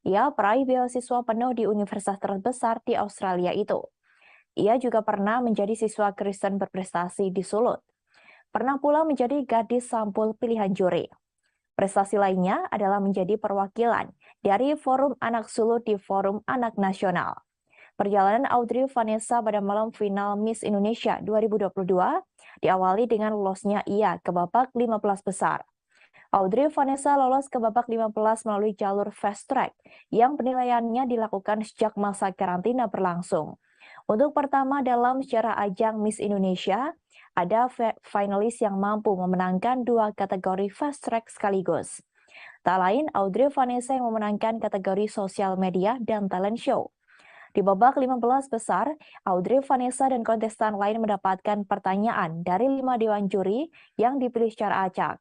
Ia peraih beasiswa penuh di universitas terbesar di Australia itu. Ia juga pernah menjadi siswa Kristen berprestasi di Sulut. Pernah pula menjadi gadis sampul pilihan juri. Prestasi lainnya adalah menjadi perwakilan dari Forum Anak Sulut di Forum Anak Nasional. Perjalanan Audrey Vanessa pada malam final Miss Indonesia 2022 diawali dengan lolosnya ia ke babak 15 besar. Audrey Vanessa lolos ke babak 15 melalui jalur fast track yang penilaiannya dilakukan sejak masa karantina berlangsung. Untuk pertama dalam sejarah ajang Miss Indonesia, ada finalis yang mampu memenangkan 2 kategori fast track sekaligus. Tak lain Audrey Vanessa yang memenangkan kategori sosial media dan talent show. Di babak 15 besar, Audrey Vanessa dan kontestan lain mendapatkan pertanyaan dari 5 dewan juri yang dipilih secara acak.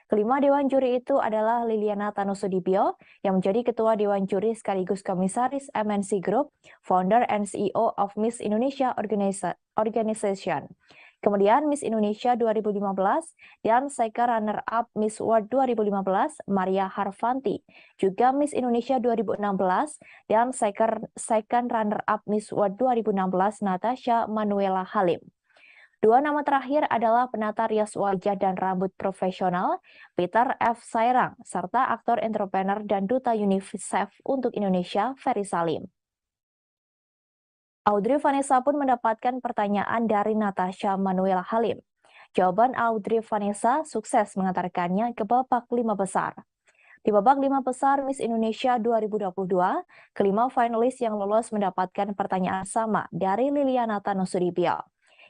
Kelima dewan juri itu adalah Liliana Tanusudibio yang menjadi ketua dewan juri sekaligus komisaris MNC Group, founder and CEO of Miss Indonesia Organization. Kemudian Miss Indonesia 2015 dan second runner-up Miss World 2015 Maria Harvanti, juga Miss Indonesia 2016 dan second runner-up Miss World 2016 Natasha Manuela Halim. 2 nama terakhir adalah penata rias wajah dan rambut profesional Peter F. Sairang, serta aktor entrepreneur dan duta UNICEF untuk Indonesia Ferry Salim. Audrey Vanessa pun mendapatkan pertanyaan dari Natasha Manuela Halim. Jawaban Audrey Vanessa sukses mengantarkannya ke babak 5 besar. Di babak 5 besar Miss Indonesia 2022, kelima finalis yang lolos mendapatkan pertanyaan sama dari Liliana Tanusudibio.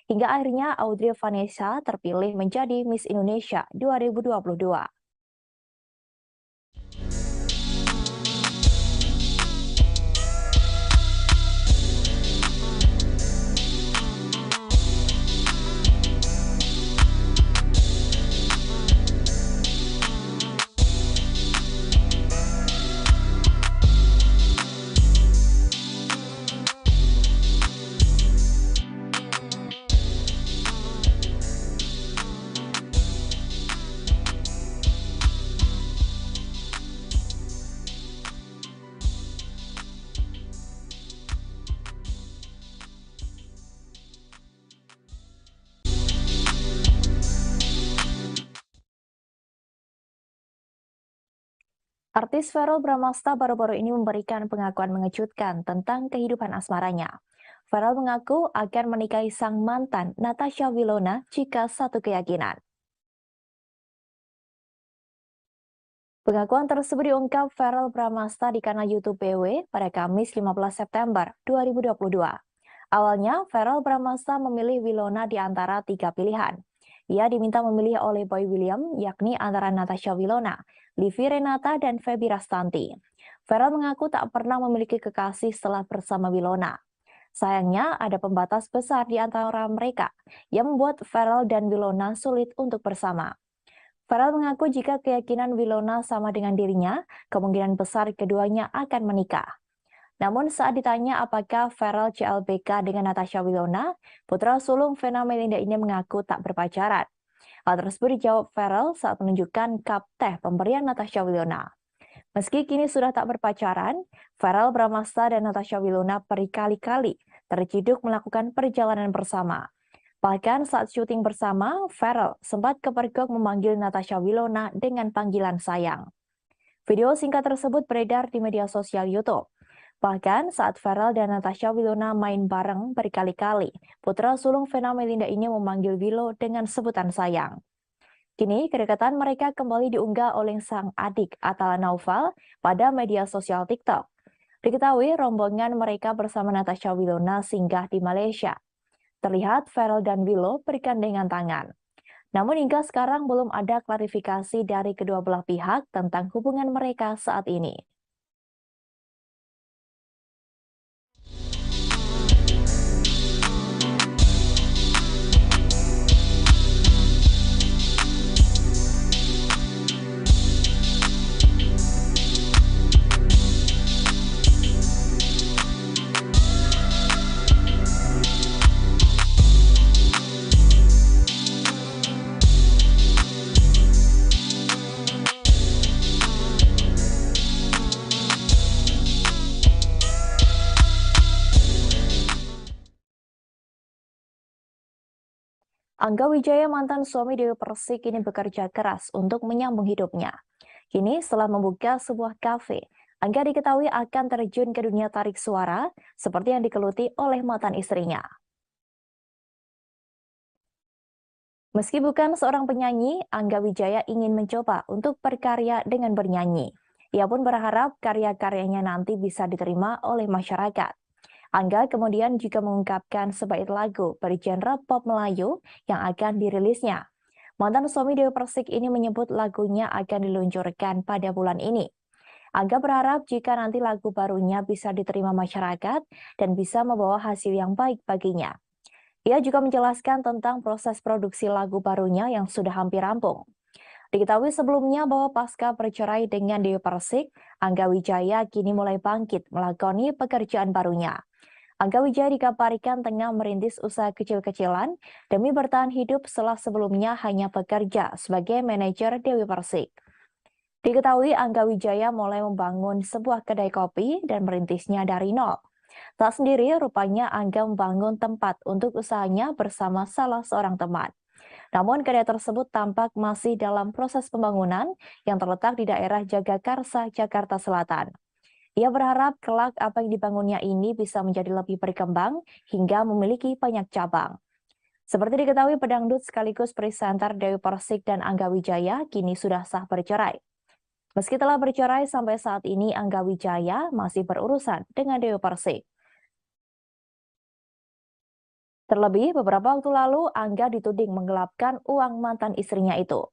Hingga akhirnya Audrey Vanessa terpilih menjadi Miss Indonesia 2022. Artis Verrell Bramasta baru-baru ini memberikan pengakuan mengejutkan tentang kehidupan asmaranya. Verrell mengaku akan menikahi sang mantan Natasha Wilona jika satu keyakinan. Pengakuan tersebut diungkap Verrell Bramasta di kanal YouTube BW pada Kamis 15 September 2022. Awalnya, Verrell Bramasta memilih Wilona di antara 3 pilihan. Ia diminta memilih oleh Boy William, yakni antara Natasha Wilona, Livi Renata, dan Feby Rastanti. Verrell mengaku tak pernah memiliki kekasih setelah bersama Wilona. Sayangnya, ada pembatas besar di antara mereka yang membuat Verrell dan Wilona sulit untuk bersama. Verrell mengaku jika keyakinan Wilona sama dengan dirinya, kemungkinan besar keduanya akan menikah. Namun saat ditanya apakah Verrell CLBK dengan Natasha Wilona, putra sulung Vena Melinda ini mengaku tak berpacaran. Hal tersebut dijawab Verrell saat menunjukkan cup teh pemberian Natasha Wilona. Meski kini sudah tak berpacaran, Verrell Bramasta dan Natasha Wilona berkali-kali terciduk melakukan perjalanan bersama. Bahkan saat syuting bersama, Verrell sempat kepergok memanggil Natasha Wilona dengan panggilan sayang. Video singkat tersebut beredar di media sosial YouTube. Bahkan saat Verrell dan Natasha Wilona main bareng berkali-kali, putra sulung Vena Melinda ini memanggil Willow dengan sebutan sayang. Kini kedekatan mereka kembali diunggah oleh sang adik Atala Naufal pada media sosial TikTok. Diketahui rombongan mereka bersama Natasha Wilona singgah di Malaysia. Terlihat Verrell dan Willow bergandengan tangan. Namun hingga sekarang belum ada klarifikasi dari kedua belah pihak tentang hubungan mereka saat ini. Angga Wijaya, mantan suami Dewi Persik, kini bekerja keras untuk menyambung hidupnya. Kini setelah membuka sebuah kafe, Angga diketahui akan terjun ke dunia tarik suara seperti yang dikeluti oleh mantan istrinya. Meski bukan seorang penyanyi, Angga Wijaya ingin mencoba untuk berkarya dengan bernyanyi. Ia pun berharap karya-karyanya nanti bisa diterima oleh masyarakat. Angga kemudian juga mengungkapkan sebait lagu bergenre pop Melayu yang akan dirilisnya. Mantan suami Dewi Persik ini menyebut lagunya akan diluncurkan pada bulan ini. Angga berharap jika nanti lagu barunya bisa diterima masyarakat dan bisa membawa hasil yang baik baginya. Ia juga menjelaskan tentang proses produksi lagu barunya yang sudah hampir rampung. Diketahui sebelumnya bahwa pasca bercerai dengan Dewi Persik, Angga Wijaya kini mulai bangkit melakoni pekerjaan barunya. Angga Wijaya dikabarkan tengah merintis usaha kecil-kecilan demi bertahan hidup setelah sebelumnya hanya bekerja sebagai manajer Dewi Persik. Diketahui Angga Wijaya mulai membangun sebuah kedai kopi dan merintisnya dari nol. Tak sendiri, rupanya Angga membangun tempat untuk usahanya bersama salah seorang teman. Namun kedai tersebut tampak masih dalam proses pembangunan yang terletak di daerah Jagakarsa, Jakarta Selatan. Ia berharap kelak apa yang dibangunnya ini bisa menjadi lebih berkembang hingga memiliki banyak cabang. Seperti diketahui, pedangdut sekaligus presenter Dewi Persik dan Angga Wijaya kini sudah sah bercerai. Meski telah bercerai, sampai saat ini Angga Wijaya masih berurusan dengan Dewi Persik. Terlebih, beberapa waktu lalu Angga dituding menggelapkan uang mantan istrinya itu.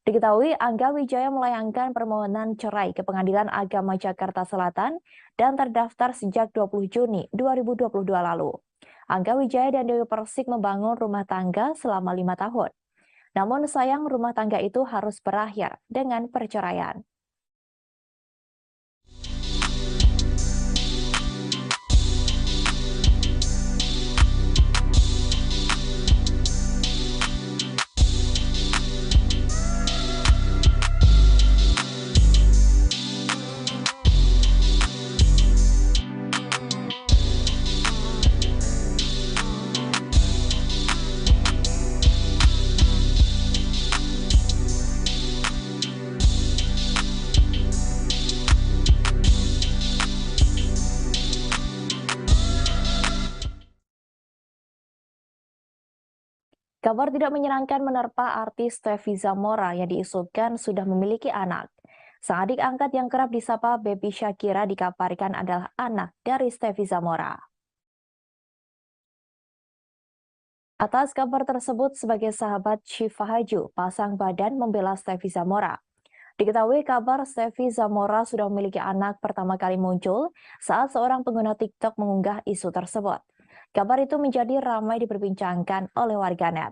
Diketahui Angga Wijaya melayangkan permohonan cerai ke Pengadilan Agama Jakarta Selatan dan terdaftar sejak 20 Juni 2022 lalu. Angga Wijaya dan Dewi Persik membangun rumah tangga selama 5 tahun. Namun sayang rumah tangga itu harus berakhir dengan perceraian. Kabar tidak menyenangkan menerpa artis Stefy Zamora yang diisukan sudah memiliki anak. Sang adik angkat yang kerap disapa Baby Shakira dikabarkan adalah anak dari Stefy Zamora. Atas kabar tersebut, sebagai sahabat Syifa Haju pasang badan membela Stefy Zamora. Diketahui kabar Stefy Zamora sudah memiliki anak pertama kali muncul saat seorang pengguna TikTok mengunggah isu tersebut. Kabar itu menjadi ramai diperbincangkan oleh warganet.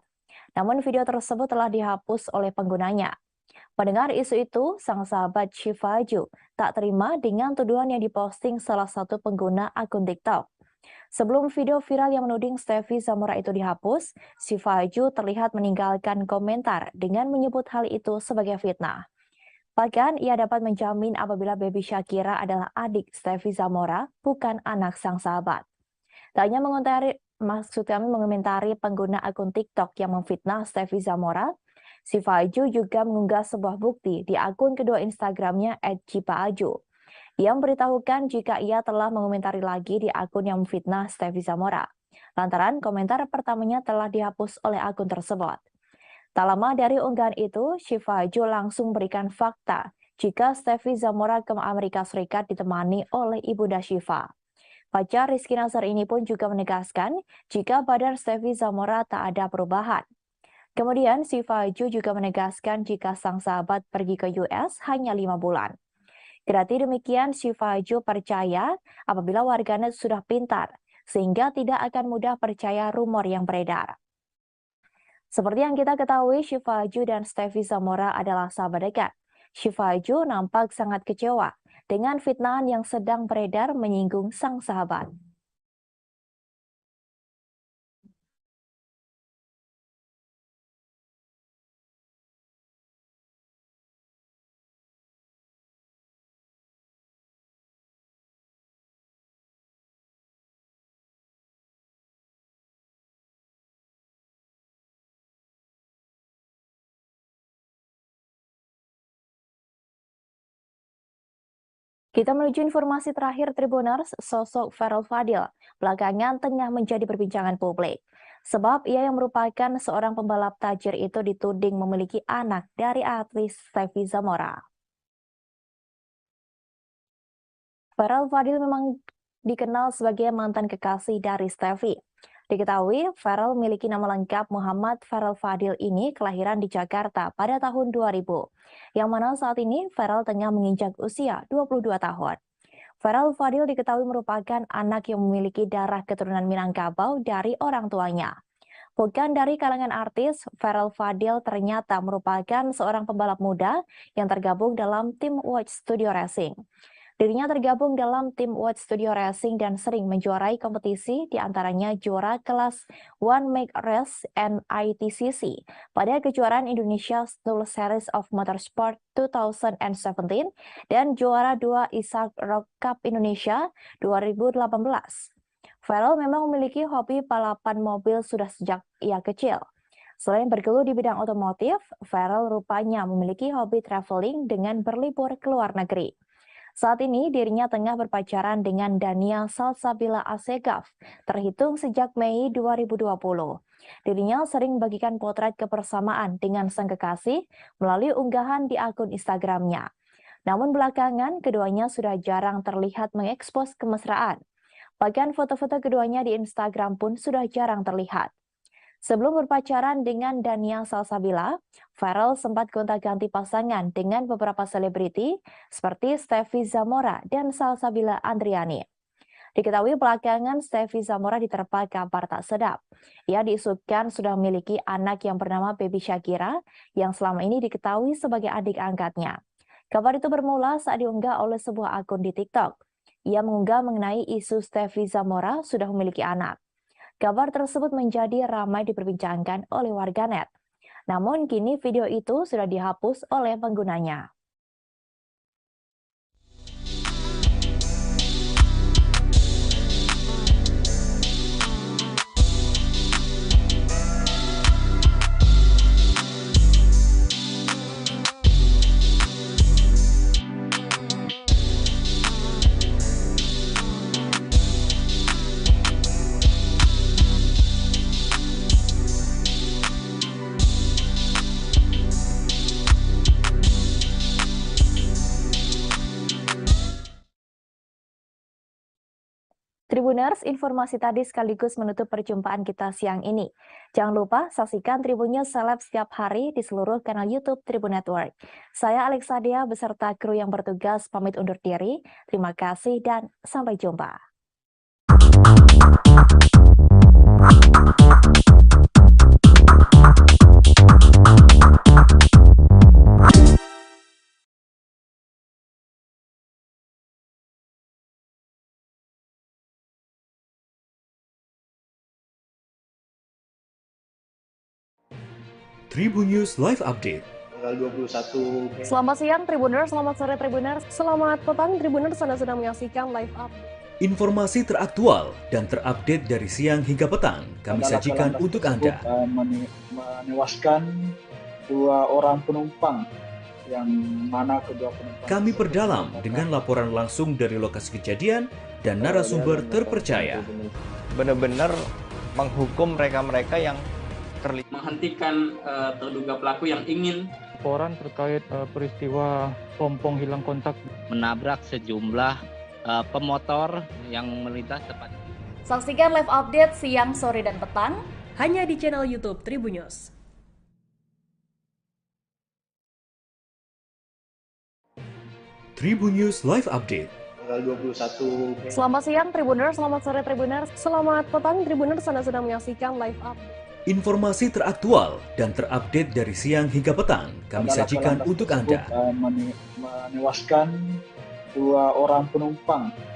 Namun video tersebut telah dihapus oleh penggunanya. Mendengar isu itu, sang sahabat Syifa Haju tak terima dengan tuduhan yang diposting salah satu pengguna akun TikTok. Sebelum video viral yang menuding Stefy Zamora itu dihapus, Syifa Haju terlihat meninggalkan komentar dengan menyebut hal itu sebagai fitnah. Bahkan ia dapat menjamin apabila Baby Shakira adalah adik Stefy Zamora, bukan anak sang sahabat. Tak hanya mengomentari pengguna akun TikTok yang memfitnah Stefy Zamora, Syifa Haju juga mengunggah sebuah bukti di akun kedua Instagramnya @cipaaju. Ia memberitahukan jika ia telah mengomentari lagi di akun yang memfitnah Stefy Zamora, lantaran komentar pertamanya telah dihapus oleh akun tersebut. Tak lama dari unggahan itu, Syifa Haju langsung berikan fakta jika Stefy Zamora ke Amerika Serikat ditemani oleh ibunda Syifa. Pacar Rizky Nasar ini pun juga menegaskan jika badan Stefy Zamora tak ada perubahan. Kemudian Syifa Haju juga menegaskan jika sang sahabat pergi ke US hanya 5 bulan. Kendati demikian, Syifa Haju percaya apabila warganet sudah pintar, sehingga tidak akan mudah percaya rumor yang beredar. Seperti yang kita ketahui, Syifa Haju dan Stefy Zamora adalah sahabat dekat. Syifa Haju nampak sangat kecewa dengan fitnahan yang sedang beredar menyinggung sang sahabat. Kita menuju informasi terakhir Tribuners, sosok Farel Fadil belakangan tengah menjadi perbincangan publik. Sebab ia yang merupakan seorang pembalap tajir itu dituding memiliki anak dari artis Stefy Zamora. Farel Fadil memang dikenal sebagai mantan kekasih dari Stefy. Diketahui, Farel memiliki nama lengkap Muhammad Farel Fadil ini kelahiran di Jakarta pada tahun 2000, yang mana saat ini Farel tengah menginjak usia 22 tahun. Farel Fadil diketahui merupakan anak yang memiliki darah keturunan Minangkabau dari orang tuanya. Bukan dari kalangan artis, Farel Fadil ternyata merupakan seorang pembalap muda yang tergabung dalam tim Watch Studio Racing. Dirinya tergabung dalam tim Watch Studio Racing dan sering menjuarai kompetisi, diantaranya juara kelas One Make Race NITCC pada kejuaraan Indonesia Stool Series of Motorsport 2017 dan juara 2 Isak Rock Cup Indonesia 2018. Farel memang memiliki hobi balapan mobil sudah sejak ia kecil. Selain bergelut di bidang otomotif, Farel rupanya memiliki hobi traveling dengan berlibur ke luar negeri. Saat ini dirinya tengah berpacaran dengan Dania Salsabila Assegaf, terhitung sejak Mei 2020. Dirinya sering membagikan potret kebersamaan dengan sang kekasih melalui unggahan di akun Instagramnya. Namun belakangan keduanya sudah jarang terlihat mengekspos kemesraan. Bahkan foto-foto keduanya di Instagram pun sudah jarang terlihat. Sebelum berpacaran dengan Dania Salsabila, Farel sempat gonta-ganti pasangan dengan beberapa selebriti seperti Stefy Zamora dan Salsabila Andriani. Diketahui belakangan Stefy Zamora diterpa kabar tak sedap. Ia diisukan sudah memiliki anak yang bernama Baby Shakira yang selama ini diketahui sebagai adik angkatnya. Kabar itu bermula saat diunggah oleh sebuah akun di TikTok. Ia mengunggah mengenai isu Stefy Zamora sudah memiliki anak. Kabar tersebut menjadi ramai diperbincangkan oleh warganet. Namun kini video itu sudah dihapus oleh penggunanya. Tribuners, informasi tadi sekaligus menutup perjumpaan kita siang ini. Jangan lupa saksikan Tribun News Seleb setiap hari di seluruh kanal YouTube Tribun Network. Saya Alexadia beserta kru yang bertugas pamit undur diri. Terima kasih dan sampai jumpa. Tribun News Live Update. Tanggal 21. Selamat siang Tribuners, selamat sore Tribuners, selamat petang Tribuners, Anda sedang menyaksikan live update. Informasi teraktual dan terupdate dari siang hingga petang kami sajikan untuk Anda. Menewaskan 2 orang penumpang, yang mana kedua penumpang Kami perdalam dengan laporan langsung dari lokasi kejadian dan narasumber terpercaya. Benar-benar menghukum mereka-mereka yang menghentikan terduga pelaku yang ingin laporan terkait peristiwa pompong hilang kontak menabrak sejumlah pemotor yang melintas tepat. Saksikan live update siang, sore, dan petang hanya di channel YouTube Tribun News. Tribun News Live Update. Tanggal 21. Selamat siang Tribuners, selamat sore Tribuners, selamat petang Tribuners, Anda sedang menyaksikan live update. Informasi teraktual dan terupdate dari siang hingga petang kami sajikan untuk Anda. Menewaskan 2 orang penumpang